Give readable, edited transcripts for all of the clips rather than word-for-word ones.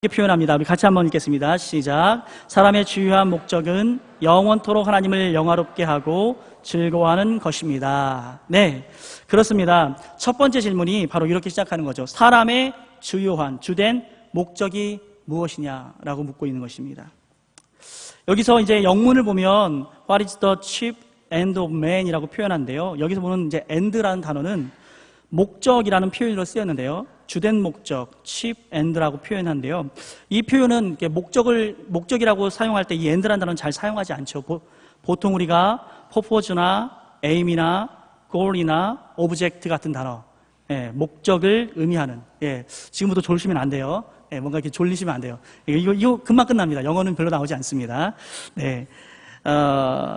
이렇게 표현합니다. 우리 같이 한번 읽겠습니다. 시작. 사람의 주요한 목적은 영원토록 하나님을 영화롭게 하고 즐거워하는 것입니다. 네, 그렇습니다. 첫 번째 질문이 바로 이렇게 시작하는 거죠. 사람의 주요한, 주된 목적이 무엇이냐라고 묻고 있는 것입니다. 여기서 이제 영문을 보면 What is the chief end of man이라고 표현하는데요. 여기서 보는 이제 end라는 단어는 목적이라는 표현으로 쓰였는데요. 주된 목적, chief end라고 표현하는데요. 이 표현은 목적이라고 사용할 때 이 end라는 단어는 잘 사용하지 않죠. 보통 우리가 purpose나 aim이나 goal이나 object 같은 단어, 목적을 의미하는, 지금부터 졸리시면 안 돼요. 뭔가 이렇게 졸리시면 안 돼요. 이거 금방 끝납니다. 영어는 별로 나오지 않습니다. 네.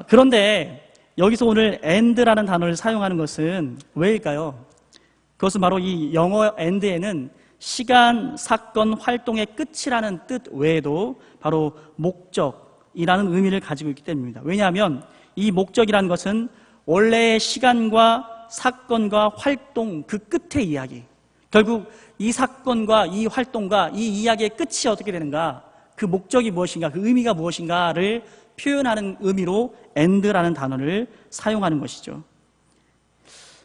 그런데 여기서 오늘 end라는 단어를 사용하는 것은 왜일까요? 그것은 바로 이 영어 end에는 시간, 사건, 활동의 끝이라는 뜻 외에도 바로 목적이라는 의미를 가지고 있기 때문입니다. 왜냐하면 이 목적이라는 것은 원래의 시간과 사건과 활동 그 끝의 이야기, 결국 이 사건과 이 활동과 이 이야기의 끝이 어떻게 되는가, 그 목적이 무엇인가, 그 의미가 무엇인가를 표현하는 의미로 end라는 단어를 사용하는 것이죠.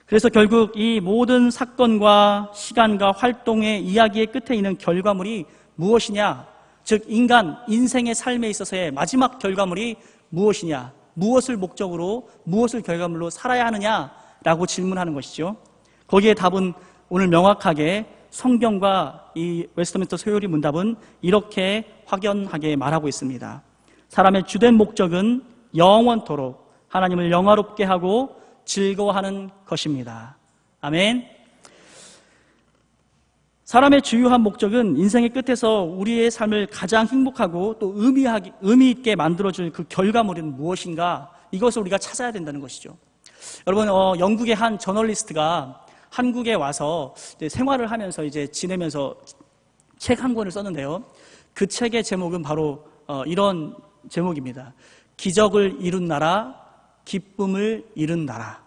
그래서 결국 이 모든 사건과 시간과 활동의 이야기의 끝에 있는 결과물이 무엇이냐, 즉 인생의 삶에 있어서의 마지막 결과물이 무엇이냐, 무엇을 목적으로, 무엇을 결과물로 살아야 하느냐라고 질문하는 것이죠. 거기에 답은 오늘 명확하게 성경과 이 웨스트민스터 소요리 문답은 이렇게 확연하게 말하고 있습니다. 사람의 주된 목적은 영원토록 하나님을 영화롭게 하고 즐거워하는 것입니다. 아멘. 사람의 주요한 목적은 인생의 끝에서 우리의 삶을 가장 행복하고 또 의미 있게 만들어줄 그 결과물은 무엇인가, 이것을 우리가 찾아야 된다는 것이죠. 여러분, 영국의 한 저널리스트가 한국에 와서 이제 생활을 하면서 이제 지내면서 책 한 권을 썼는데요. 그 책의 제목은 바로 이런 제목입니다. 기적을 이룬 나라, 기쁨을 이룬 나라.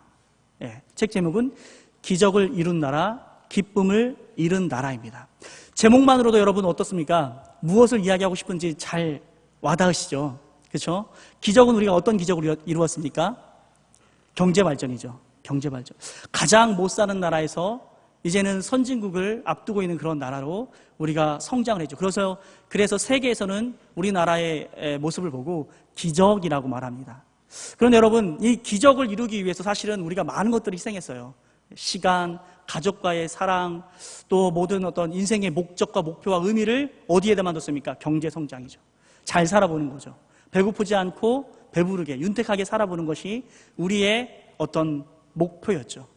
책 제목은 기적을 이룬 나라, 기쁨을 이룬 나라입니다. 제목만으로도 여러분 어떻습니까? 무엇을 이야기하고 싶은지 잘 와닿으시죠? 그렇죠? 기적은 우리가 어떤 기적을 이루었습니까? 경제발전이죠. 경제발전. 가장 못 사는 나라에서 이제는 선진국을 앞두고 있는 그런 나라로 우리가 성장을 했죠. 그래서 세계에서는 우리나라의 모습을 보고 기적이라고 말합니다. 그런데 여러분, 이 기적을 이루기 위해서 사실은 우리가 많은 것들을 희생했어요. 시간, 가족과의 사랑, 또 모든 어떤 인생의 목적과 목표와 의미를 어디에다 만뒀습니까? 경제 성장이죠. 잘 살아보는 거죠. 배고프지 않고 배부르게 윤택하게 살아보는 것이 우리의 어떤 목표였죠.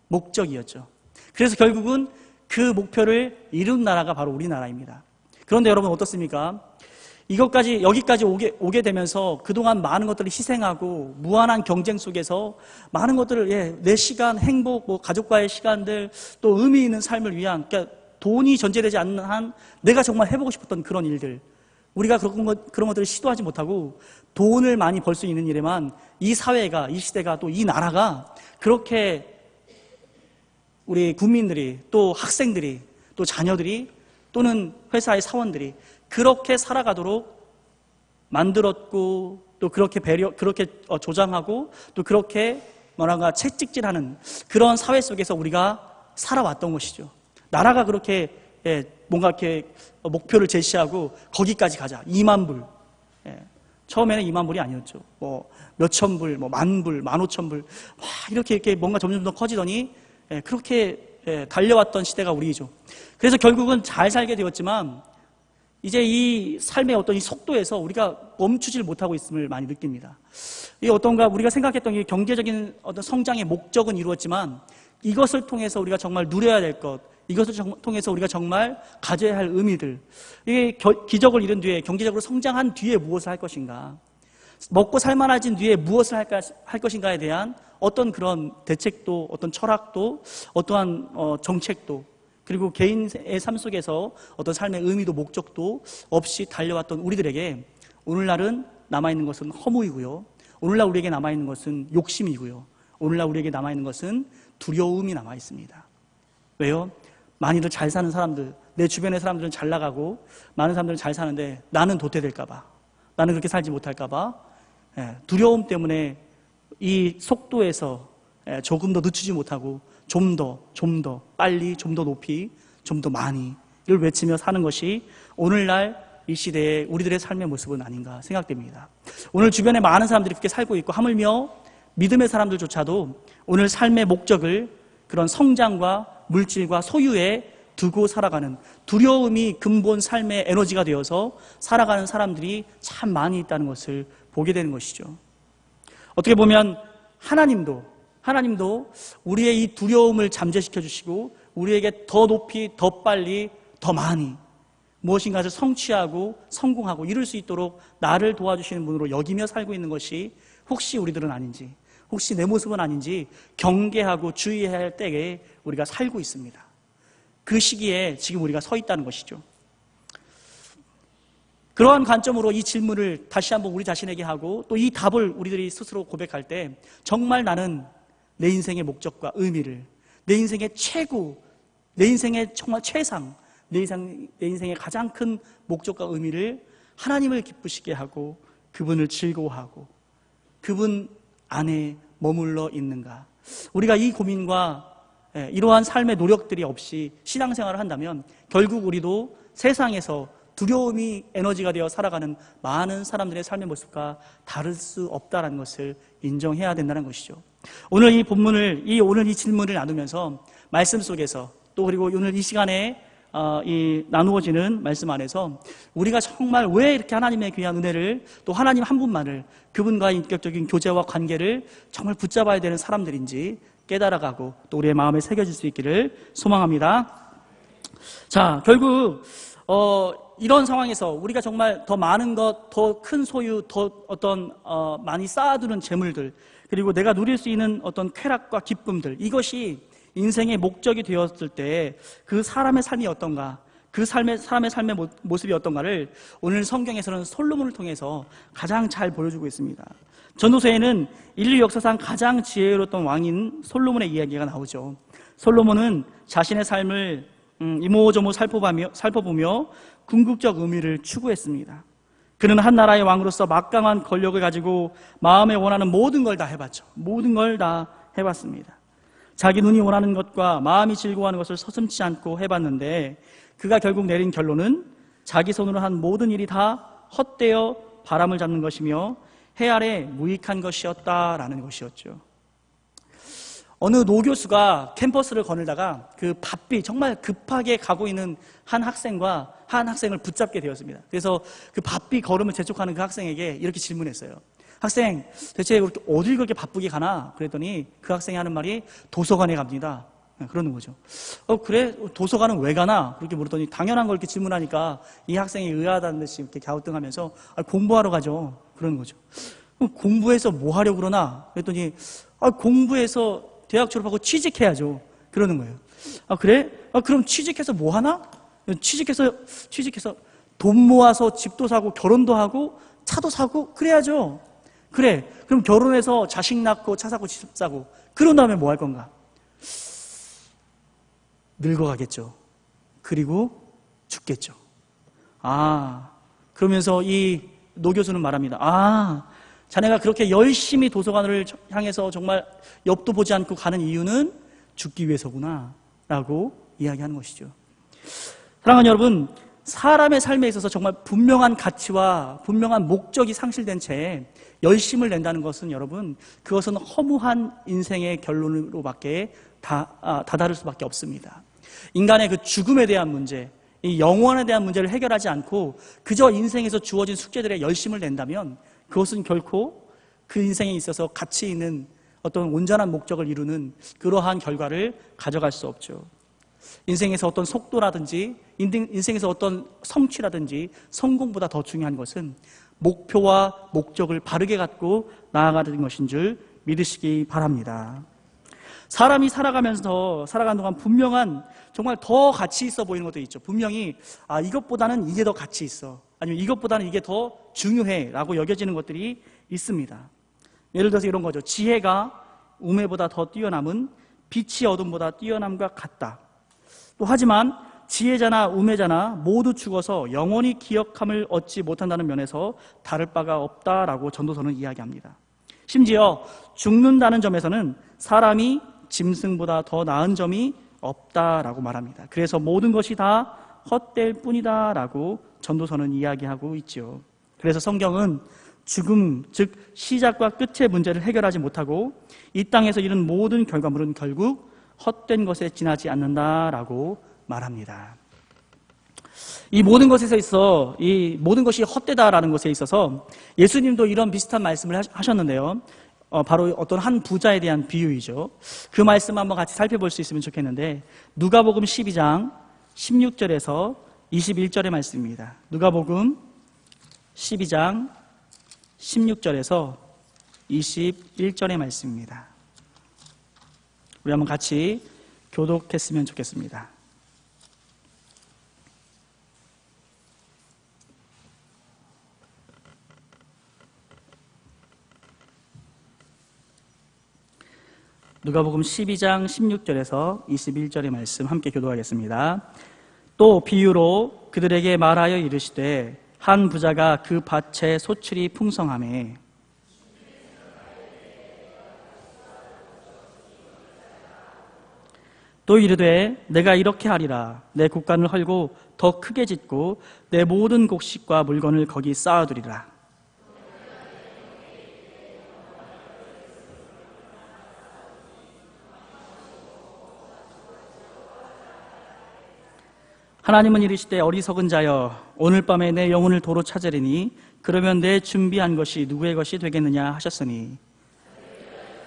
목적이었죠. 그래서 결국은 그 목표를 이룬 나라가 바로 우리나라입니다. 그런데 여러분 어떻습니까? 여기까지 오게 되면서 그동안 많은 것들을 희생하고 무한한 경쟁 속에서 많은 것들을, 내 시간, 행복, 가족과의 시간들, 또 의미 있는 삶을 위한, 그러니까 돈이 전제되지 않는 한 내가 정말 해보고 싶었던 그런 일들, 우리가 그런 것들을 시도하지 못하고 돈을 많이 벌 수 있는 일에만 이 사회가, 이 시대가, 또 이 나라가 그렇게 우리 국민들이, 또 학생들이, 또 자녀들이, 또는 회사의 사원들이 그렇게 살아가도록 만들었고, 또 그렇게 조장하고, 또 그렇게 채찍질하는 그런 사회 속에서 우리가 살아왔던 것이죠. 나라가 그렇게 뭔가 이렇게 목표를 제시하고 거기까지 가자. 2만 불. 처음에는 2만 불이 아니었죠. 몇천 불, 만 불, 15,000불. 이렇게 뭔가 점점 더 커지더니 그렇게 달려왔던 시대가 우리죠. 그래서 결국은 잘 살게 되었지만 이제 이 삶의 어떤 이 속도에서 우리가 멈추질 못하고 있음을 많이 느낍니다. 이게 어떤가, 우리가 생각했던 이 경제적인 어떤 성장의 목적은 이루었지만 이것을 통해서 우리가 정말 누려야 될 것, 이것을 통해서 우리가 정말 가져야 할 의미들, 이게 기적을 이룬 뒤에, 경제적으로 성장한 뒤에 무엇을 할 것인가, 먹고 살만해진 뒤에 무엇을 할 것인가에 대한 어떤 그런 대책도, 어떤 철학도, 어떠한 정책도, 그리고 개인의 삶 속에서 어떤 삶의 의미도 목적도 없이 달려왔던 우리들에게 오늘날은 남아있는 것은 허무이고요. 오늘날 우리에게 남아있는 것은 욕심이고요. 오늘날 우리에게 남아있는 것은 두려움이 남아있습니다. 왜요? 많이들 잘 사는 사람들, 내 주변의 사람들은 잘 나가고 많은 사람들은 잘 사는데 나는 도태될까 봐, 나는 그렇게 살지 못할까 봐 두려움 때문에 이 속도에서 조금 더 늦추지 못하고 좀 더 빨리, 좀 더 높이, 좀 더 많이 이를 외치며 사는 것이 오늘날 이 시대의 우리들의 삶의 모습은 아닌가 생각됩니다. 오늘 주변에 많은 사람들이 그렇게 살고 있고, 하물며 믿음의 사람들조차도 오늘 삶의 목적을 그런 성장과 물질과 소유에 두고 살아가는, 두려움이 근본 삶의 에너지가 되어서 살아가는 사람들이 참 많이 있다는 것을 보게 되는 것이죠. 어떻게 보면 하나님도 우리의 이 두려움을 잠재시켜 주시고 우리에게 더 높이, 더 빨리, 더 많이 무엇인가를 성취하고 성공하고 이룰 수 있도록 나를 도와주시는 분으로 여기며 살고 있는 것이 혹시 우리들은 아닌지, 혹시 내 모습은 아닌지 경계하고 주의해야 할 때에 우리가 살고 있습니다. 그 시기에 지금 우리가 서 있다는 것이죠. 그러한 관점으로 이 질문을 다시 한번 우리 자신에게 하고 또 이 답을 우리들이 스스로 고백할 때, 정말 나는 내 인생의 목적과 의미를, 내 인생의 최고, 내 인생의 정말 최상, 내 인생의 가장 큰 목적과 의미를 하나님을 기쁘시게 하고 그분을 즐거워하고 그분 안에 머물러 있는가. 우리가 이 고민과 이러한 삶의 노력들이 없이 신앙생활을 한다면 결국 우리도 세상에서 두려움이 에너지가 되어 살아가는 많은 사람들의 삶의 모습과 다를 수 없다는 것을 인정해야 된다는 것이죠. 오늘 이 본문을, 오늘 이 질문을 나누면서 말씀 속에서 또 그리고 오늘 이 시간에 이 나누어지는 말씀 안에서 우리가 정말 왜 이렇게 하나님의 귀한 은혜를, 또 하나님 한 분만을, 그분과의 인격적인 교제와 관계를 정말 붙잡아야 되는 사람들인지 깨달아가고 또 우리의 마음에 새겨질 수 있기를 소망합니다. 자, 결국 이런 상황에서 우리가 정말 더 많은 것, 더 큰 소유, 더 많이 쌓아두는 재물들, 그리고 내가 누릴 수 있는 어떤 쾌락과 기쁨들, 이것이 인생의 목적이 되었을 때 그 사람의 삶이 어떤가, 그 사람의 삶의 모습이 어떤가를 오늘 성경에서는 솔로몬을 통해서 가장 잘 보여주고 있습니다. 전도서에는 인류 역사상 가장 지혜로웠던 왕인 솔로몬의 이야기가 나오죠. 솔로몬은 자신의 삶을 이모저모 살펴보며 궁극적 의미를 추구했습니다. 그는 한 나라의 왕으로서 막강한 권력을 가지고 마음에 원하는 모든 걸 다 해봤죠. 모든 걸 다 해봤습니다. 자기 눈이 원하는 것과 마음이 즐거워하는 것을 서슴지 않고 해봤는데 그가 결국 내린 결론은 자기 손으로 한 모든 일이 다 헛되어 바람을 잡는 것이며 해 아래 무익한 것이었다라는 것이었죠. 어느 노교수가 캠퍼스를 거닐다가 그 바삐 정말 급하게 가고 있는 한 학생을 붙잡게 되었습니다. 그래서 그 바삐 걸음을 재촉하는 그 학생에게 이렇게 질문했어요. 학생, 대체 어딜 그렇게 바쁘게 가나? 그랬더니 그 학생이 하는 말이 도서관에 갑니다. 그러는 거죠. 그래? 도서관은 왜 가나? 그렇게 물었더니 당연한 걸 이렇게 질문하니까 이 학생이 의아하다는 듯이 이렇게 갸우뚱하면서 공부하러 가죠. 그러는 거죠. 공부해서 뭐 하려고 그러나? 그랬더니 공부해서 대학 졸업하고 취직해야죠. 그러는 거예요. 그래? 그럼 취직해서 뭐 하나? 취직해서 돈 모아서 집도 사고 결혼도 하고 차도 사고 그래야죠. 그래, 그럼 결혼해서 자식 낳고 차 사고 집 사고 그런 다음에 뭐 할 건가? 늙어가겠죠. 그리고 죽겠죠. 그러면서 이 노교수는 말합니다. 자네가 그렇게 열심히 도서관을 향해서 정말 옆도 보지 않고 가는 이유는 죽기 위해서구나 라고 이야기하는 것이죠. 사랑하는 여러분, 사람의 삶에 있어서 정말 분명한 가치와 분명한 목적이 상실된 채 열심을 낸다는 것은 여러분, 그것은 허무한 인생의 결론으로밖에 다다를 수밖에 없습니다. 인간의 그 죽음에 대한 문제, 이 영원에 대한 문제를 해결하지 않고 그저 인생에서 주어진 숙제들에 열심을 낸다면 그것은 결코 그 인생에 있어서 가치 있는 어떤 온전한 목적을 이루는 그러한 결과를 가져갈 수 없죠. 인생에서 어떤 속도라든지 인생에서 어떤 성취라든지 성공보다 더 중요한 것은 목표와 목적을 바르게 갖고 나아가는 것인 줄 믿으시기 바랍니다. 사람이 살아가는 동안 분명한 정말 더 가치 있어 보이는 것도 있죠. 분명히 이것보다는 이게 더 가치 있어, 아니면 이것보다는 이게 더 중요해 라고 여겨지는 것들이 있습니다. 예를 들어서 이런 거죠. 지혜가 우매보다 더 뛰어남은 빛이 어둠보다 뛰어남과 같다. 또 하지만 지혜자나 우매자나 모두 죽어서 영원히 기억함을 얻지 못한다는 면에서 다를 바가 없다라고 전도서는 이야기합니다. 심지어 죽는다는 점에서는 사람이 짐승보다 더 나은 점이 없다라고 말합니다. 그래서 모든 것이 다 헛될 뿐이다라고 전도서는 이야기하고 있죠. 그래서 성경은 죽음, 즉 시작과 끝의 문제를 해결하지 못하고 이 땅에서 이룬 모든 결과물은 결국 헛된 것에 지나지 않는다라고 말합니다. 이 모든 것에서 있어, 이 모든 것이 헛되다라는 것에 있어서 예수님도 이런 비슷한 말씀을 하셨는데요. 바로 어떤 한 부자에 대한 비유이죠. 그 말씀 한번 같이 살펴볼 수 있으면 좋겠는데, 누가복음 12장 16절에서 21절의 말씀입니다. 누가복음 12장 16절에서 21절의 말씀입니다. 우리 한번 같이 교독했으면 좋겠습니다. 누가복음 12장 16절에서 21절의 말씀 함께 교독하겠습니다. 또 비유로 그들에게 말하여 이르시되 한 부자가 그 밭에 소출이 풍성하매 또 이르되 내가 이렇게 하리라. 내 곡간을 헐고 더 크게 짓고 내 모든 곡식과 물건을 거기 쌓아두리라. 하나님은 이르시되 어리석은 자여 오늘 밤에 내 영혼을 도로 찾으리니 그러면 내 준비한 것이 누구의 것이 되겠느냐 하셨으니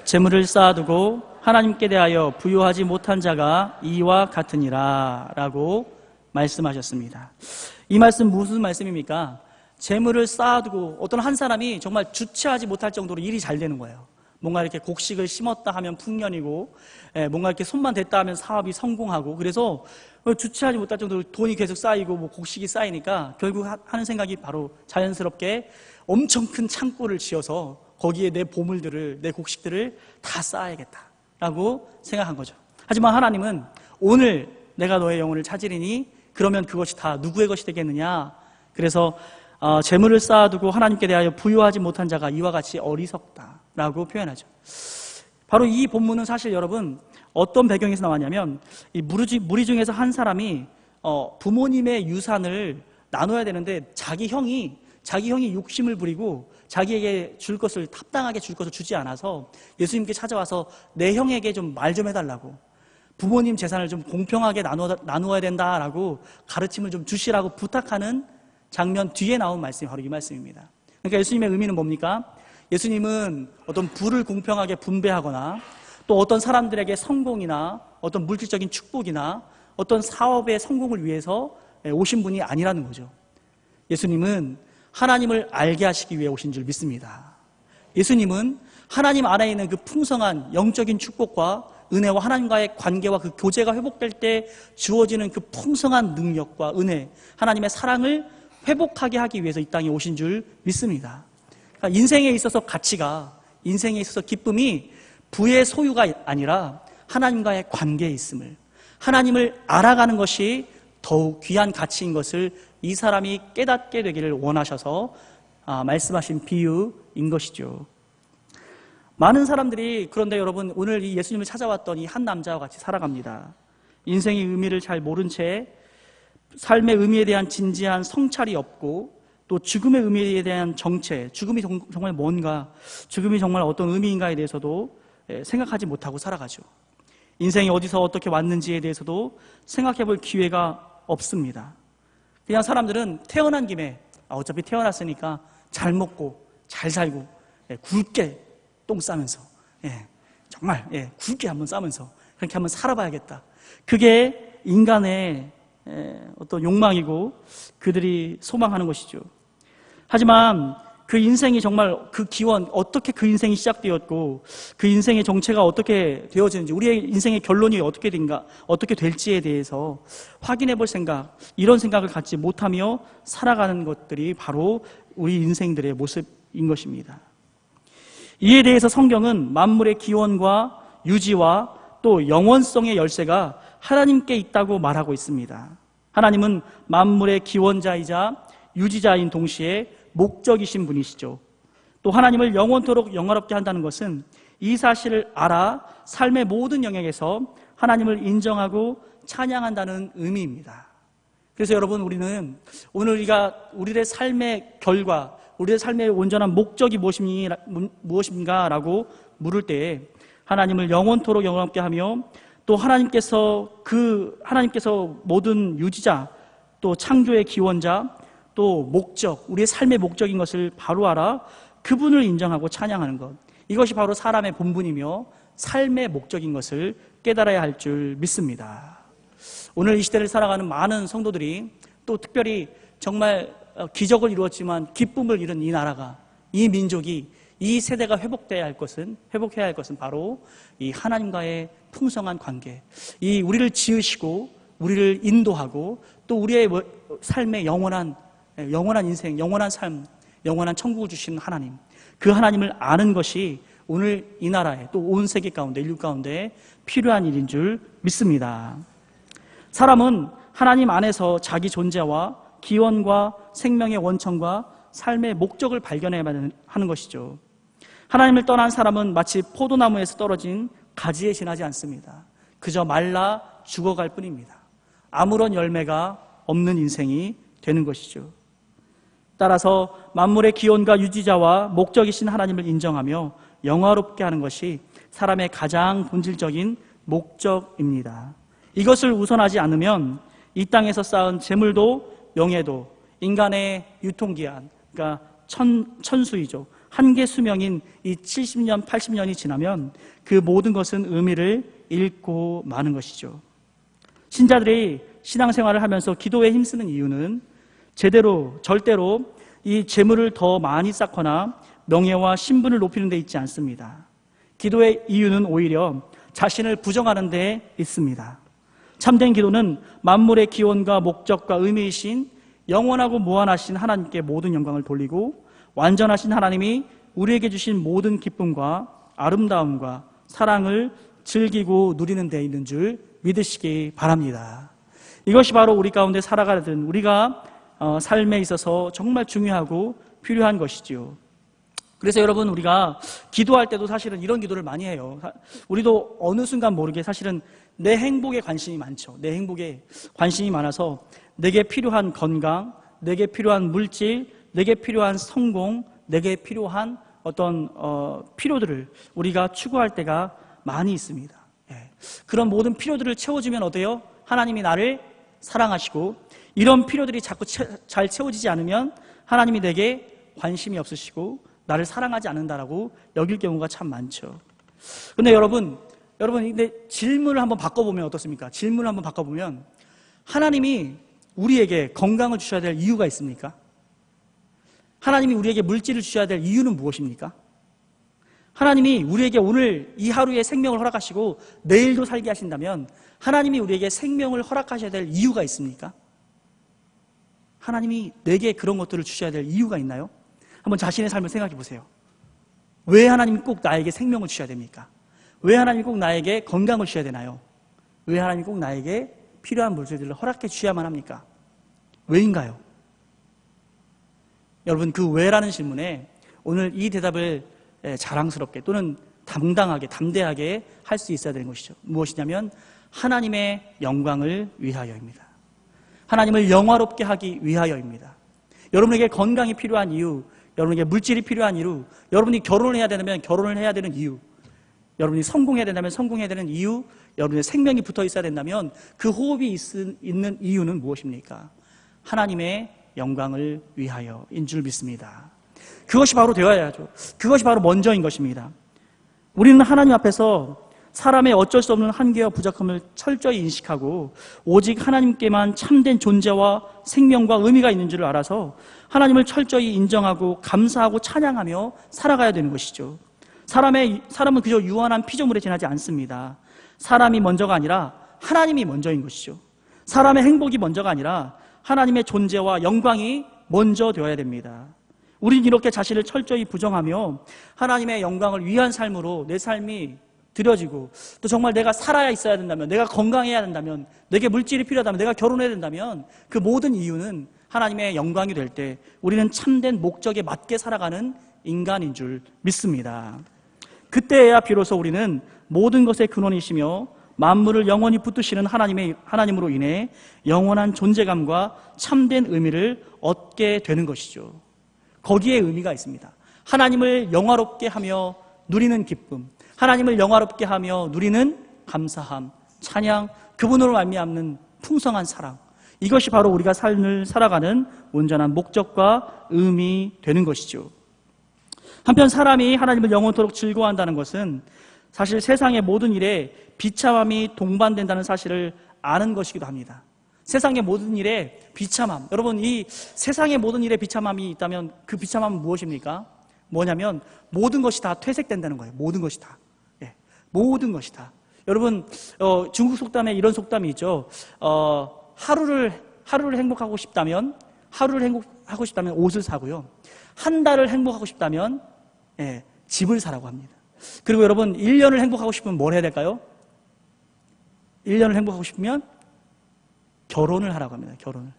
재물을 쌓아두고 하나님께 대하여 부요하지 못한 자가 이와 같으니라 라고 말씀하셨습니다. 이 말씀 무슨 말씀입니까? 재물을 쌓아두고 어떤 한 사람이 정말 주체하지 못할 정도로 일이 잘 되는 거예요. 뭔가 이렇게 곡식을 심었다 하면 풍년이고, 뭔가 이렇게 손만 댔다 하면 사업이 성공하고, 그래서 주체하지 못할 정도로 돈이 계속 쌓이고 뭐 곡식이 쌓이니까 결국 하는 생각이 바로 자연스럽게 엄청 큰 창고를 지어서 거기에 내 보물들을, 내 곡식들을 다 쌓아야겠다라고 생각한 거죠. 하지만 하나님은 오늘 내가 너의 영혼을 찾으리니 그러면 그것이 다 누구의 것이 되겠느냐. 그래서 재물을 쌓아두고 하나님께 대하여 부요하지 못한 자가 이와 같이 어리석다라고 표현하죠. 바로 이 본문은 사실 여러분 어떤 배경에서 나왔냐면 이 무리 중에서 한 사람이 부모님의 유산을 나눠야 되는데 자기 형이 욕심을 부리고 자기에게 줄 것을 합당하게 줄 것을 주지 않아서 예수님께 찾아와서 내 형에게 좀 말 좀 해달라고, 부모님 재산을 좀 공평하게 나누어야 된다라고 가르침을 좀 주시라고 부탁하는 장면 뒤에 나온 말씀이 바로 이 말씀입니다. 그러니까 예수님의 의미는 뭡니까? 예수님은 어떤 부를 공평하게 분배하거나 또 어떤 사람들에게 성공이나 어떤 물질적인 축복이나 어떤 사업의 성공을 위해서 오신 분이 아니라는 거죠. 예수님은 하나님을 알게 하시기 위해 오신 줄 믿습니다. 예수님은 하나님 안에 있는 그 풍성한 영적인 축복과 은혜와 하나님과의 관계와 그 교제가 회복될 때 주어지는 그 풍성한 능력과 은혜, 하나님의 사랑을 회복하게 하기 위해서 이 땅에 오신 줄 믿습니다. 그러니까 인생에 있어서 가치가, 인생에 있어서 기쁨이 부의 소유가 아니라 하나님과의 관계에 있음을, 하나님을 알아가는 것이 더욱 귀한 가치인 것을 이 사람이 깨닫게 되기를 원하셔서 말씀하신 비유인 것이죠. 많은 사람들이, 그런데 여러분 오늘 이 예수님을 찾아왔던 이 한 남자와 같이 살아갑니다. 인생의 의미를 잘 모른 채 삶의 의미에 대한 진지한 성찰이 없고 또 죽음의 의미에 대한 정체, 죽음이 정말 뭔가, 죽음이 정말 어떤 의미인가에 대해서도 생각하지 못하고 살아가죠. 인생이 어디서 어떻게 왔는지에 대해서도 생각해 볼 기회가 없습니다. 그냥 사람들은 태어난 김에 어차피 태어났으니까 잘 먹고 잘 살고 굵게 똥 싸면서 정말 굵게 한번 싸면서 그렇게 한번 살아봐야겠다. 그게 인간의 어떤 욕망이고 그들이 소망하는 것이죠. 하지만 그 인생이 정말 그 기원, 어떻게 그 인생이 시작되었고 그 인생의 정체가 어떻게 되어지는지, 우리의 인생의 결론이 어떻게 될지에 대해서 확인해 볼 생각, 이런 생각을 갖지 못하며 살아가는 것들이 바로 우리 인생들의 모습인 것입니다. 이에 대해서 성경은 만물의 기원과 유지와 또 영원성의 열쇠가 하나님께 있다고 말하고 있습니다. 하나님은 만물의 기원자이자 유지자인 동시에 목적이신 분이시죠. 또 하나님을 영원토록 영화롭게 한다는 것은 이 사실을 알아 삶의 모든 영역에서 하나님을 인정하고 찬양한다는 의미입니다. 그래서 여러분, 우리는 오늘 우리의 삶의 결과, 우리의 삶의 온전한 목적이 무엇인가라고 물을 때에 하나님을 영원토록 영원롭게 하며 또 하나님께서 모든 유지자, 또 창조의 기원자, 또 목적, 우리의 삶의 목적인 것을 바로 알아 그분을 인정하고 찬양하는 것, 이것이 바로 사람의 본분이며 삶의 목적인 것을 깨달아야 할 줄 믿습니다. 오늘 이 시대를 살아가는 많은 성도들이, 또 특별히 정말 기적을 이루었지만 기쁨을 잃은 이 나라가, 이 민족이, 이 세대가 회복해야 할 것은 바로 이 하나님과의 풍성한 관계, 이 우리를 지으시고 우리를 인도하고 또 우리의 삶의 영원한 인생, 영원한 삶, 영원한 천국을 주시는 하나님, 그 하나님을 아는 것이 오늘 이 나라에, 또 온 세계 가운데, 인류 가운데 필요한 일인 줄 믿습니다. 사람은 하나님 안에서 자기 존재와 기원과 생명의 원천과 삶의 목적을 발견해야 하는 것이죠. 하나님을 떠난 사람은 마치 포도나무에서 떨어진 가지에 지나지 않습니다. 그저 말라 죽어갈 뿐입니다. 아무런 열매가 없는 인생이 되는 것이죠. 따라서 만물의 기원과 유지자와 목적이신 하나님을 인정하며 영화롭게 하는 것이 사람의 가장 본질적인 목적입니다. 이것을 우선하지 않으면 이 땅에서 쌓은 재물도 명예도, 인간의 유통기한, 그러니까 천수이죠. 한계 수명인 이 70년, 80년이 지나면 그 모든 것은 의미를 잃고 마는 것이죠. 신자들이 신앙생활을 하면서 기도에 힘쓰는 이유는 절대로 이 재물을 더 많이 쌓거나 명예와 신분을 높이는 데 있지 않습니다. 기도의 이유는 오히려 자신을 부정하는 데 있습니다. 참된 기도는 만물의 기원과 목적과 의미이신 영원하고 무한하신 하나님께 모든 영광을 돌리고 완전하신 하나님이 우리에게 주신 모든 기쁨과 아름다움과 사랑을 즐기고 누리는 데 있는 줄 믿으시기 바랍니다. 이것이 바로 우리 가운데 살아가는 우리가 삶에 있어서 정말 중요하고 필요한 것이지요. 그래서 여러분, 우리가 기도할 때도 사실은 이런 기도를 많이 해요. 우리도 어느 순간 모르게 사실은 내 행복에 관심이 많죠. 내 행복에 관심이 많아서 내게 필요한 건강, 내게 필요한 물질, 내게 필요한 성공, 내게 필요한 어떤 필요들을 우리가 추구할 때가 많이 있습니다. 그런 모든 필요들을 채워주면 어때요? 하나님이 나를 사랑하시고, 이런 필요들이 자꾸 잘 채워지지 않으면 하나님이 내게 관심이 없으시고 나를 사랑하지 않는다라고 여길 경우가 참 많죠. 근데 여러분, 근데 질문을 한번 바꿔보면 어떻습니까? 질문을 한번 바꿔보면, 하나님이 우리에게 건강을 주셔야 될 이유가 있습니까? 하나님이 우리에게 물질을 주셔야 될 이유는 무엇입니까? 하나님이 우리에게 오늘 이 하루의 생명을 허락하시고 내일도 살게 하신다면 하나님이 우리에게 생명을 허락하셔야 될 이유가 있습니까? 하나님이 내게 그런 것들을 주셔야 될 이유가 있나요? 한번 자신의 삶을 생각해 보세요. 왜 하나님이 꼭 나에게 생명을 주셔야 됩니까? 왜 하나님이 꼭 나에게 건강을 주셔야 되나요? 왜 하나님이 꼭 나에게 필요한 물질들을 허락해 주셔야만 합니까? 왜인가요? 여러분, 그 왜라는 질문에 오늘 이 대답을 자랑스럽게 또는 당당하게, 담대하게 할 수 있어야 되는 것이죠. 무엇이냐면 하나님의 영광을 위하여입니다. 하나님을 영화롭게 하기 위하여입니다. 여러분에게 건강이 필요한 이유, 여러분에게 물질이 필요한 이유, 여러분이 결혼을 해야 되면 결혼을 해야 되는 이유, 여러분이 성공해야 된다면 성공해야 되는 이유, 여러분의 생명이 붙어 있어야 된다면 그 호흡이 있는 이유는 무엇입니까? 하나님의 영광을 위하여인 줄 믿습니다. 그것이 바로 되어야죠. 그것이 바로 먼저인 것입니다. 우리는 하나님 앞에서 사람의 어쩔 수 없는 한계와 부족함을 철저히 인식하고 오직 하나님께만 참된 존재와 생명과 의미가 있는 줄을 알아서 하나님을 철저히 인정하고 감사하고 찬양하며 살아가야 되는 것이죠. 사람은 그저 유한한 피조물에 지나지 않습니다. 사람이 먼저가 아니라 하나님이 먼저인 것이죠. 사람의 행복이 먼저가 아니라 하나님의 존재와 영광이 먼저 되어야 됩니다. 우리는 이렇게 자신을 철저히 부정하며 하나님의 영광을 위한 삶으로 내 삶이 드려지고, 또 정말 내가 살아야 있어야 된다면, 내가 건강해야 된다면, 내게 물질이 필요하다면, 내가 결혼해야 된다면, 그 모든 이유는 하나님의 영광이 될 때 우리는 참된 목적에 맞게 살아가는 인간인 줄 믿습니다. 그때야 비로소 우리는 모든 것의 근원이시며 만물을 영원히 붙드시는 하나님으로 인해 영원한 존재감과 참된 의미를 얻게 되는 것이죠. 거기에 의미가 있습니다. 하나님을 영화롭게 하며 누리는 기쁨, 하나님을 영화롭게 하며 누리는 감사함, 찬양, 그분으로 말미암는 풍성한 사랑, 이것이 바로 우리가 삶을 살아가는 온전한 목적과 의미 되는 것이죠. 한편 사람이 하나님을 영원토록 즐거워한다는 것은 사실 세상의 모든 일에 비참함이 동반된다는 사실을 아는 것이기도 합니다. 세상의 모든 일에 비참함, 여러분, 이 세상의 모든 일에 비참함이 있다면 그 비참함은 무엇입니까? 뭐냐면 모든 것이 다 퇴색된다는 거예요. 모든 것이 다. 예, 모든 것이 다. 여러분, 중국 속담에 이런 속담이 있죠. 하루를 행복하고 싶다면 옷을 사고요. 한 달을 행복하고 싶다면 집을 사라고 합니다. 그리고 여러분, 1년을 행복하고 싶으면 뭘 해야 될까요? 1년을 행복하고 싶으면 결혼을 하라고 합니다. 결혼을.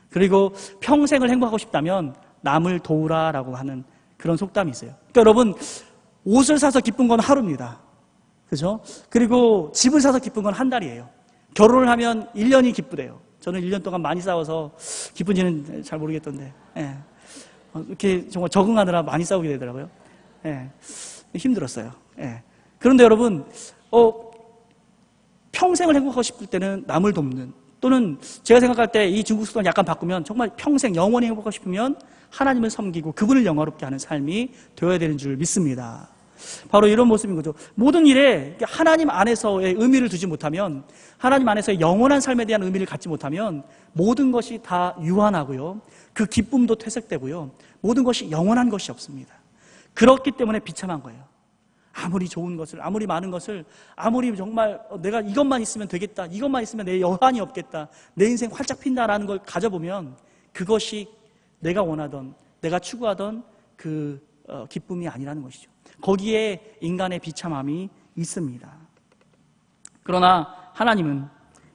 그리고 평생을 행복하고 싶다면 남을 도우라라고 하는 그런 속담이 있어요. 그러니까 여러분, 옷을 사서 기쁜 건 하루입니다. 그죠? 그리고 집을 사서 기쁜 건 한 달이에요. 결혼을 하면 1년이 기쁘대요. 저는 1년 동안 많이 싸워서 기쁜지는 잘 모르겠던데, 이렇게 정말 적응하느라 많이 싸우게 되더라고요. 힘들었어요. 그런데 여러분, 평생을 행복하고 싶을 때는 남을 돕는, 또는 제가 생각할 때 이 중국 속담 약간 바꾸면 정말 평생 영원히 행복하고 싶으면 하나님을 섬기고 그분을 영화롭게 하는 삶이 되어야 되는 줄 믿습니다. 바로 이런 모습인 거죠. 모든 일에 하나님 안에서의 의미를 두지 못하면, 하나님 안에서의 영원한 삶에 대한 의미를 갖지 못하면 모든 것이 다 유한하고요, 그 기쁨도 퇴색되고요, 모든 것이 영원한 것이 없습니다. 그렇기 때문에 비참한 거예요. 아무리 좋은 것을, 아무리 많은 것을, 아무리 정말 내가 이것만 있으면 되겠다, 이것만 있으면 내 여한이 없겠다, 내 인생 활짝 핀다라는 걸 가져보면 그것이 내가 원하던, 내가 추구하던 그 기쁨이 아니라는 것이죠. 거기에 인간의 비참함이 있습니다. 그러나 하나님은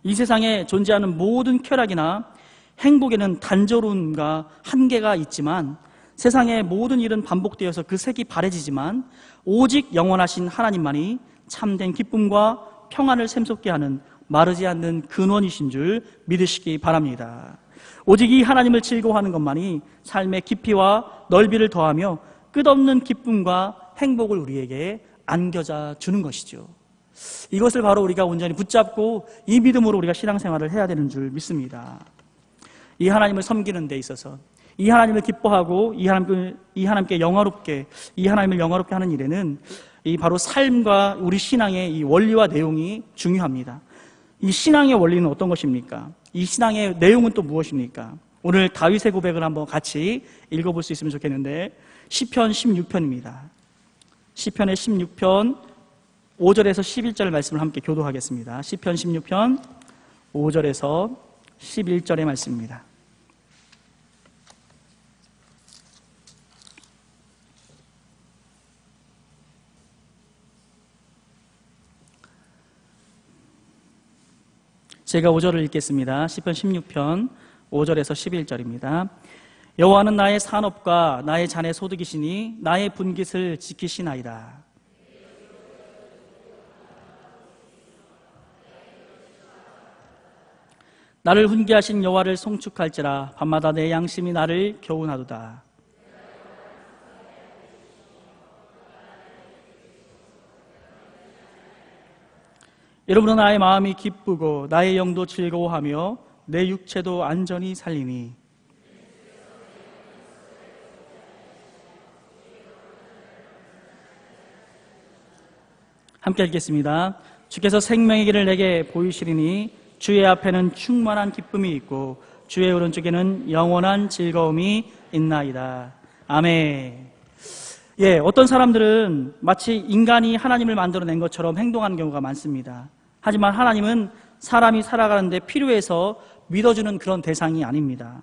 이 세상에 존재하는 모든 쾌락이나 행복에는 단조로움과 한계가 있지만, 세상의 모든 일은 반복되어서 그 색이 바래지지만 오직 영원하신 하나님만이 참된 기쁨과 평안을 샘솟게 하는 마르지 않는 근원이신 줄 믿으시기 바랍니다. 오직 이 하나님을 즐거워하는 것만이 삶의 깊이와 넓이를 더하며 끝없는 기쁨과 행복을 우리에게 안겨자 주는 것이죠. 이것을 바로 우리가 온전히 붙잡고 이 믿음으로 우리가 신앙생활을 해야 되는 줄 믿습니다. 이 하나님을 섬기는 데 있어서, 이 하나님을 기뻐하고 이 하나님께 영화롭게, 이 하나님을 영화롭게 하는 일에는 이 바로 삶과 우리 신앙의 이 원리와 내용이 중요합니다. 이 신앙의 원리는 어떤 것입니까? 이 신앙의 내용은 또 무엇입니까? 오늘 다윗의 고백을 한번 같이 읽어볼 수 있으면 좋겠는데, 시편 16편입니다. 시편의 16편 5절에서 11절 말씀을 함께 교도하겠습니다. 시편 16편 5절에서 11절의 말씀입니다. 제가 5절을 읽겠습니다. 시편 16편 5절에서 11절입니다. 여호와는 나의 산업과 나의 잔의 소득이시니 나의 분깃을 지키시나이다. 나를 훈계하신 여호와를 송축할지라 밤마다 내 양심이 나를 교훈하도다. 여러분은 나의 마음이 기쁘고 나의 영도 즐거워하며 내 육체도 안전히 살리니, 함께 읽겠습니다. 주께서 생명의 길을 내게 보이시리니 주의 앞에는 충만한 기쁨이 있고 주의 오른쪽에는 영원한 즐거움이 있나이다. 아멘. 어떤 사람들은 마치 인간이 하나님을 만들어낸 것처럼 행동하는 경우가 많습니다. 하지만 하나님은 사람이 살아가는데 필요해서 믿어주는 그런 대상이 아닙니다.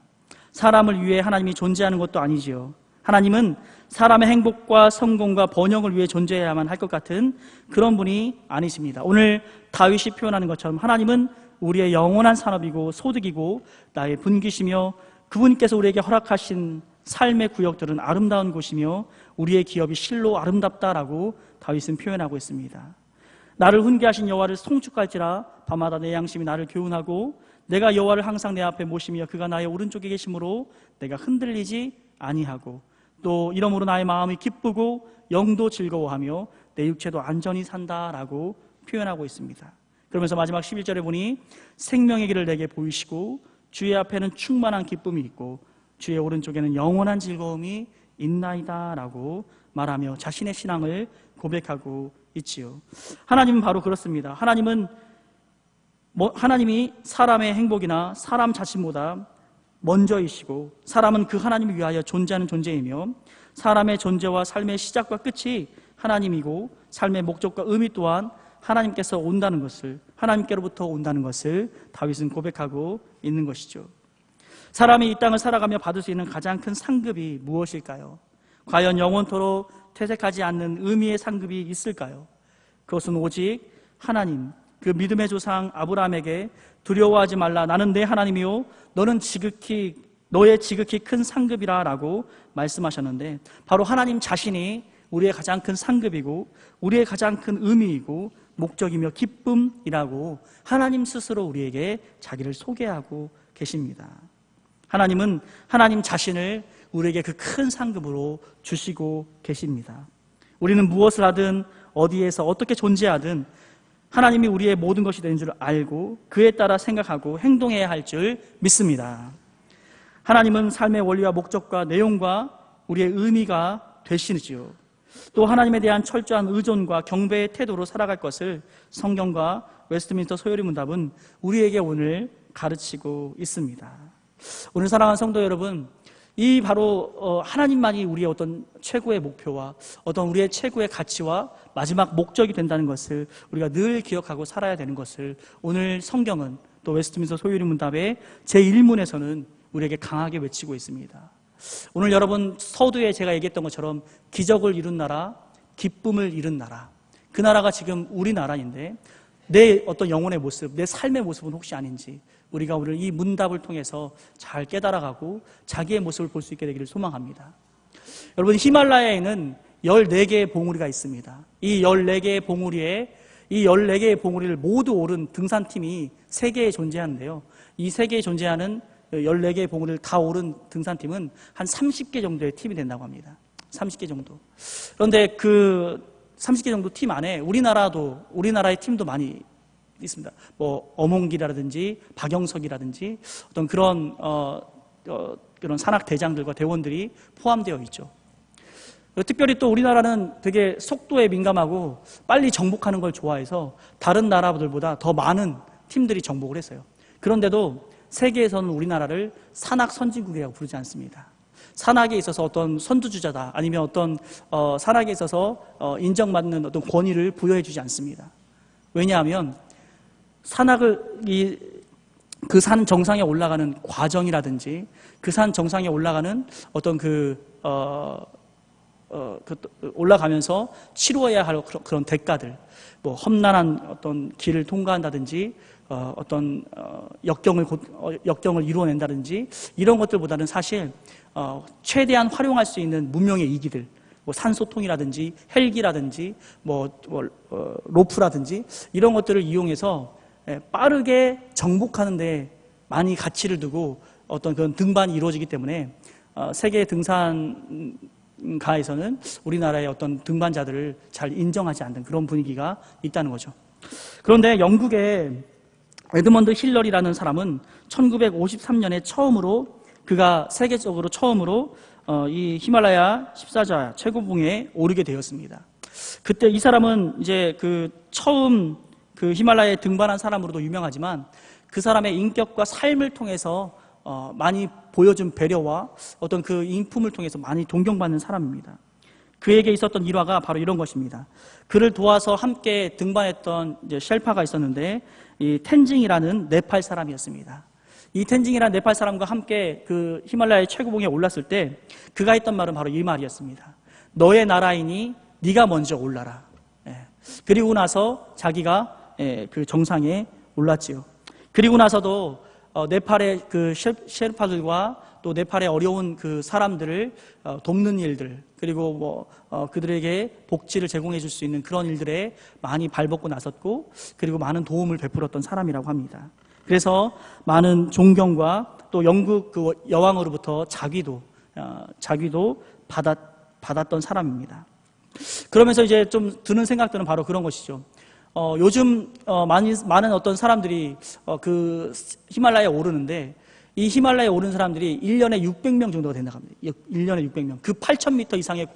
사람을 위해 하나님이 존재하는 것도 아니지요. 하나님은 사람의 행복과 성공과 번영을 위해 존재해야만 할 것 같은 그런 분이 아니십니다. 오늘 다윗이 표현하는 것처럼 하나님은 우리의 영원한 산업이고 소득이고 나의 분기시며 그분께서 우리에게 허락하신 삶의 구역들은 아름다운 곳이며 우리의 기업이 실로 아름답다라고 다윗은 표현하고 있습니다. 나를 훈계하신 여호와를 송축할지라 밤마다 내 양심이 나를 교훈하고 내가 여호와를 항상 내 앞에 모시며 그가 나의 오른쪽에 계심으로 내가 흔들리지 아니하고 또 이러므로 나의 마음이 기쁘고 영도 즐거워하며 내 육체도 안전히 산다라고 표현하고 있습니다. 그러면서 마지막 11절에 보니 생명의 길을 내게 보이시고 주의 앞에는 충만한 기쁨이 있고 주의 오른쪽에는 영원한 즐거움이 있나이다 라고 말하며 자신의 신앙을 고백하고 있지요. 하나님은 바로 그렇습니다. 하나님이 사람의 행복이나 사람 자신보다 먼저이시고 사람은 그 하나님을 위하여 존재하는 존재이며 사람의 존재와 삶의 시작과 끝이 하나님이고 삶의 목적과 의미 또한 하나님께서 온다는 것을, 하나님께로부터 온다는 것을 다윗은 고백하고 있는 것이죠. 사람이 이 땅을 살아가며 받을 수 있는 가장 큰 상급이 무엇일까요? 과연 영원토록 퇴색하지 않는 의미의 상급이 있을까요? 그것은 오직 하나님, 그 믿음의 조상 아브라함에게 두려워하지 말라, 나는 내 하나님이요 너는 너의 지극히 큰 상급이라 라고 말씀하셨는데, 바로 하나님 자신이 우리의 가장 큰 상급이고 우리의 가장 큰 의미이고 목적이며 기쁨이라고 하나님 스스로 우리에게 자기를 소개하고 계십니다. 하나님은 하나님 자신을 우리에게 그 큰 상급으로 주시고 계십니다. 우리는 무엇을 하든 어디에서 어떻게 존재하든 하나님이 우리의 모든 것이 되는 줄 알고 그에 따라 생각하고 행동해야 할 줄 믿습니다. 하나님은 삶의 원리와 목적과 내용과 우리의 의미가 되시지요. 또 하나님에 대한 철저한 의존과 경배의 태도로 살아갈 것을 성경과 웨스트민스터 소요리 문답은 우리에게 오늘 가르치고 있습니다. 오늘 사랑하는 성도 여러분, 이 바로 하나님만이 우리의 어떤 최고의 목표와 어떤 우리의 최고의 가치와 마지막 목적이 된다는 것을 우리가 늘 기억하고 살아야 되는 것을 오늘 성경은 또 웨스트민스터 소요리 문답의 제1문에서는 우리에게 강하게 외치고 있습니다. 오늘 여러분 서두에 제가 얘기했던 것처럼 기적을 이룬 나라, 기쁨을 이룬 나라, 그 나라가 지금 우리나라인데 내 어떤 영혼의 모습, 내 삶의 모습은 혹시 아닌지 우리가 오늘 이 문답을 통해서 잘 깨달아가고 자기의 모습을 볼 수 있게 되기를 소망합니다. 여러분, 히말라야에는 14개의 봉우리가 있습니다. 이 14개의 봉우리를 모두 오른 등산팀이 3개에 존재하는데요. 이 3개에 존재하는 14개의 봉우리를 다 오른 등산팀은 한 30개 정도의 팀이 된다고 합니다. 30개 정도. 그런데 그 30개 정도 팀 안에 우리나라의 팀도 많이 있습니다. 뭐 어몽기라든지 박영석이라든지 어떤 그런 그런 산악 대장들과 대원들이 포함되어 있죠. 특별히 또 우리나라는 되게 속도에 민감하고 빨리 정복하는 걸 좋아해서 다른 나라들보다 더 많은 팀들이 정복을 했어요. 그런데도 세계에서는 우리나라를 산악 선진국이라고 부르지 않습니다. 산악에 있어서 어떤 선두주자다, 아니면 어떤 산악에 있어서 인정받는 어떤 권위를 부여해 주지 않습니다. 왜냐하면 산악을 그 산 정상에 올라가는 과정이라든지 그 산 정상에 올라가는 어떤 올라가면서 치루어야 할 그런 대가들, 뭐 험난한 어떤 길을 통과한다든지 어떤 역경을 이루어낸다든지 이런 것들보다는 사실 최대한 활용할 수 있는 문명의 이기들, 뭐 산소통이라든지 헬기라든지 로프라든지 이런 것들을 이용해서 빠르게 정복하는데 많이 가치를 두고 어떤 그런 등반이 이루어지기 때문에 세계 등산가에서는 우리나라의 어떤 등반자들을 잘 인정하지 않는 그런 분위기가 있다는 거죠. 그런데 영국의 에드먼드 힐러리라는 사람은 1953년에 그가 세계적으로 처음으로 이 히말라야 14자 최고봉에 오르게 되었습니다. 그때 이 사람은 이제 처음 히말라야에 등반한 사람으로도 유명하지만 그 사람의 인격과 삶을 통해서 많이 보여준 배려와 어떤 그 인품을 통해서 많이 존경받는 사람입니다. 그에게 있었던 일화가 바로 이런 것입니다. 그를 도와서 함께 등반했던 이제 쉘파가 있었는데 이 텐징이라는 네팔 사람이었습니다. 이 텐징이라는 네팔 사람과 함께 그 히말라야 최고봉에 올랐을 때 그가 했던 말은 바로 이 말이었습니다. 너의 나라이니 네가 먼저 올라라. 그리고 나서 자기가 그 정상에 올랐지요. 그리고 나서도 네팔의 그 셰르파들과 또 네팔의 어려운 그 사람들을 돕는 일들, 그리고 그들에게 복지를 제공해 줄 수 있는 그런 일들에 많이 발벗고 나섰고, 그리고 많은 도움을 베풀었던 사람이라고 합니다. 그래서 많은 존경과 또 영국 그 여왕으로부터 자귀도 받았던 사람입니다. 그러면서 이제 좀 드는 생각들은 바로 그런 것이죠. 요즘 많은 어떤 사람들이 그 히말라야에 오르는데, 이 히말라야에 오른 사람들이 1년에 600명 정도가 된다고 합니다. 1년에 600명. 그 8,000m 이상의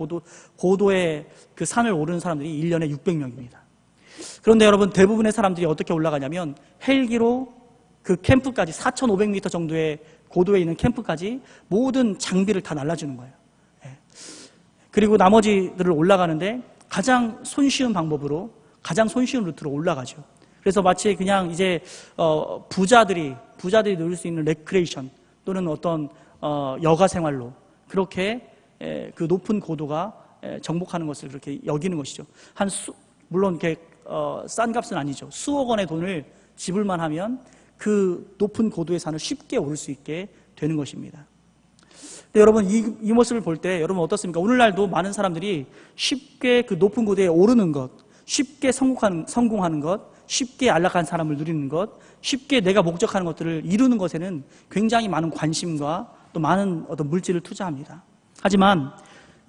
고도의 그 산을 오르는 사람들이 1년에 600명입니다. 그런데 여러분, 대부분의 사람들이 어떻게 올라가냐면 헬기로 그 캠프까지 4,500m 정도의 고도에 있는 캠프까지 모든 장비를 다 날라주는 거예요. 그리고 나머지들을 올라가는데 가장 손쉬운 방법으로, 가장 손쉬운 루트로 올라가죠. 그래서 마치 그냥 이제 부자들이 누릴 수 있는 레크레이션 또는 어떤 여가 생활로 그렇게 그 높은 고도가 정복하는 것을 그렇게 여기는 것이죠. 물론 이렇게 싼 값은 아니죠. 수억 원의 돈을 지불만 하면 그 높은 고도의 산을 쉽게 오를 수 있게 되는 것입니다. 근데 여러분, 이 모습을 볼 때 여러분 어떻습니까? 오늘날도 많은 사람들이 쉽게 그 높은 고도에 오르는 것, 쉽게 성공하는 것, 쉽게 안락한 사람을 누리는 것, 쉽게 내가 목적하는 것들을 이루는 것에는 굉장히 많은 관심과 또 많은 어떤 물질을 투자합니다. 하지만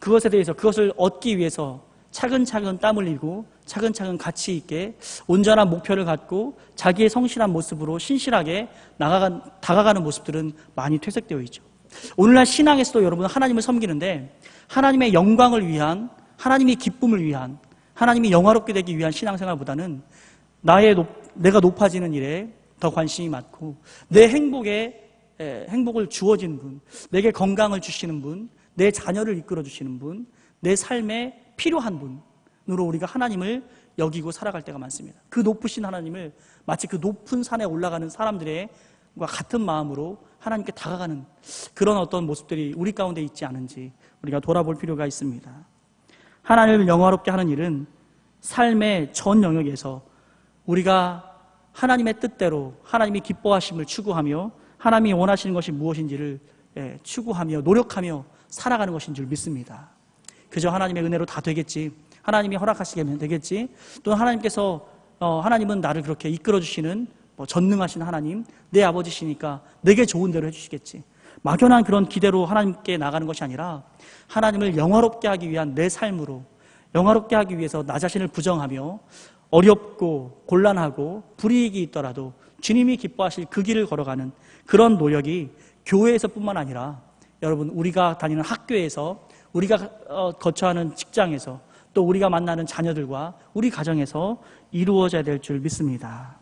그것에 대해서, 그것을 얻기 위해서 차근차근 땀 흘리고 차근차근 가치 있게 온전한 목표를 갖고 자기의 성실한 모습으로 신실하게 다가가는 모습들은 많이 퇴색되어 있죠. 오늘날 신앙에서도 여러분 하나님을 섬기는데 하나님의 영광을 위한, 하나님의 기쁨을 위한, 하나님이 영화롭게 되기 위한 신앙생활보다는 내가 높아지는 일에 더 관심이 많고, 내 행복을 주어지는 분, 내게 건강을 주시는 분, 내 자녀를 이끌어 주시는 분, 내 삶에 필요한 분으로 우리가 하나님을 여기고 살아갈 때가 많습니다. 그 높으신 하나님을 마치 그 높은 산에 올라가는 사람들과 같은 마음으로 하나님께 다가가는 그런 어떤 모습들이 우리 가운데 있지 않은지 우리가 돌아볼 필요가 있습니다. 하나님을 영화롭게 하는 일은 삶의 전 영역에서 우리가 하나님의 뜻대로 하나님이 기뻐하심을 추구하며 하나님이 원하시는 것이 무엇인지를 추구하며 노력하며 살아가는 것인 줄 믿습니다. 그저 하나님의 은혜로 다 되겠지, 하나님이 허락하시면 되겠지, 또 하나님은 나를 그렇게 이끌어주시는 전능하신 하나님, 내 아버지시니까 내게 좋은 대로 해주시겠지, 막연한 그런 기대로 하나님께 나가는 것이 아니라 하나님을 영화롭게 하기 위한 내 삶으로, 영화롭게 하기 위해서 나 자신을 부정하며 어렵고 곤란하고 불이익이 있더라도 주님이 기뻐하실 그 길을 걸어가는 그런 노력이 교회에서뿐만 아니라 여러분, 우리가 다니는 학교에서, 우리가 거처하는 직장에서, 또 우리가 만나는 자녀들과 우리 가정에서 이루어져야 될 줄 믿습니다.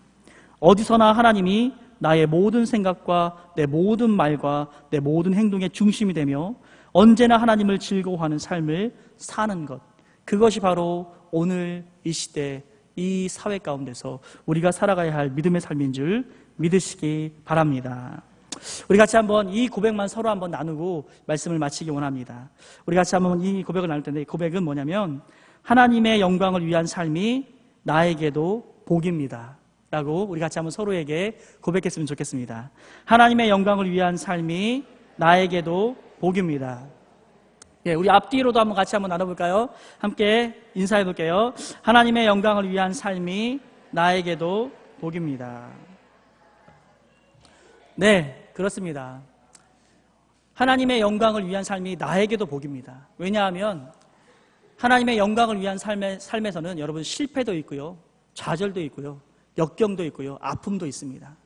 어디서나 하나님이 나의 모든 생각과 내 모든 말과 내 모든 행동의 중심이 되며 언제나 하나님을 즐거워하는 삶을 사는 것, 그것이 바로 오늘 이 시대, 이 사회 가운데서 우리가 살아가야 할 믿음의 삶인 줄 믿으시기 바랍니다. 우리 같이 한번 이 고백만 서로 한번 나누고 말씀을 마치기 원합니다. 우리 같이 한번 이 고백을 나눌 텐데, 이 고백은 뭐냐면 하나님의 영광을 위한 삶이 나에게도 복입니다 라고 우리 같이 한번 서로에게 고백했으면 좋겠습니다. 하나님의 영광을 위한 삶이 나에게도 복입니다. 우리 앞뒤로도 한번 같이 한번 나눠볼까요? 함께 인사해 볼게요. 하나님의 영광을 위한 삶이 나에게도 복입니다. 네, 그렇습니다. 하나님의 영광을 위한 삶이 나에게도 복입니다. 왜냐하면 하나님의 영광을 위한 삶에서는 여러분 실패도 있고요, 좌절도 있고요, 역경도 있고요, 아픔도 있습니다.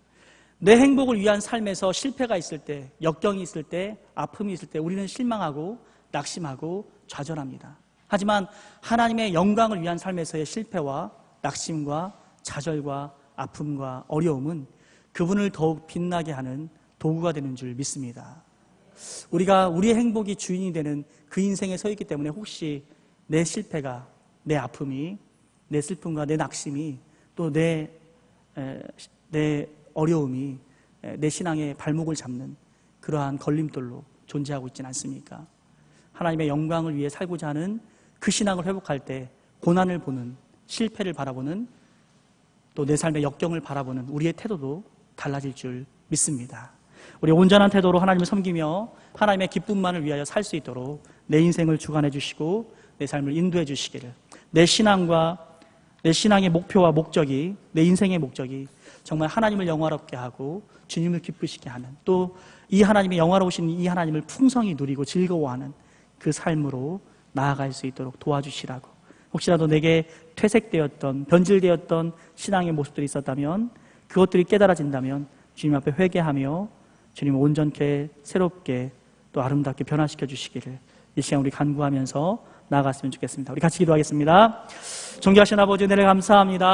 내 행복을 위한 삶에서 실패가 있을 때, 역경이 있을 때, 아픔이 있을 때 우리는 실망하고 낙심하고 좌절합니다. 하지만 하나님의 영광을 위한 삶에서의 실패와 낙심과 좌절과 아픔과 어려움은 그분을 더욱 빛나게 하는 도구가 되는 줄 믿습니다. 우리가 우리의 행복이 주인이 되는 그 인생에 서 있기 때문에 혹시 내 실패가, 내 아픔이, 내 슬픔과 내 낙심이, 또 내 어려움이 내 신앙의 발목을 잡는 그러한 걸림돌로 존재하고 있지는 않습니까? 하나님의 영광을 위해 살고자 하는 그 신앙을 회복할 때 고난을 보는, 실패를 바라보는, 또 내 삶의 역경을 바라보는 우리의 태도도 달라질 줄 믿습니다. 우리 온전한 태도로 하나님을 섬기며 하나님의 기쁨만을 위하여 살 수 있도록 내 인생을 주관해 주시고 내 삶을 인도해 주시기를, 내 신앙과 내 신앙의 목표와 목적이, 내 인생의 목적이 정말 하나님을 영화롭게 하고 주님을 기쁘시게 하는, 또 이 하나님의 영화로우신 이 하나님을 풍성히 누리고 즐거워하는 그 삶으로 나아갈 수 있도록 도와주시라고, 혹시라도 내게 퇴색되었던, 변질되었던 신앙의 모습들이 있었다면 그것들이 깨달아진다면 주님 앞에 회개하며 주님을 온전케, 새롭게, 또 아름답게 변화시켜 주시기를 이 시간 우리 간구하면서 나아갔으면 좋겠습니다. 우리 같이 기도하겠습니다. 존귀하신 아버지, 은혜를 감사합니다.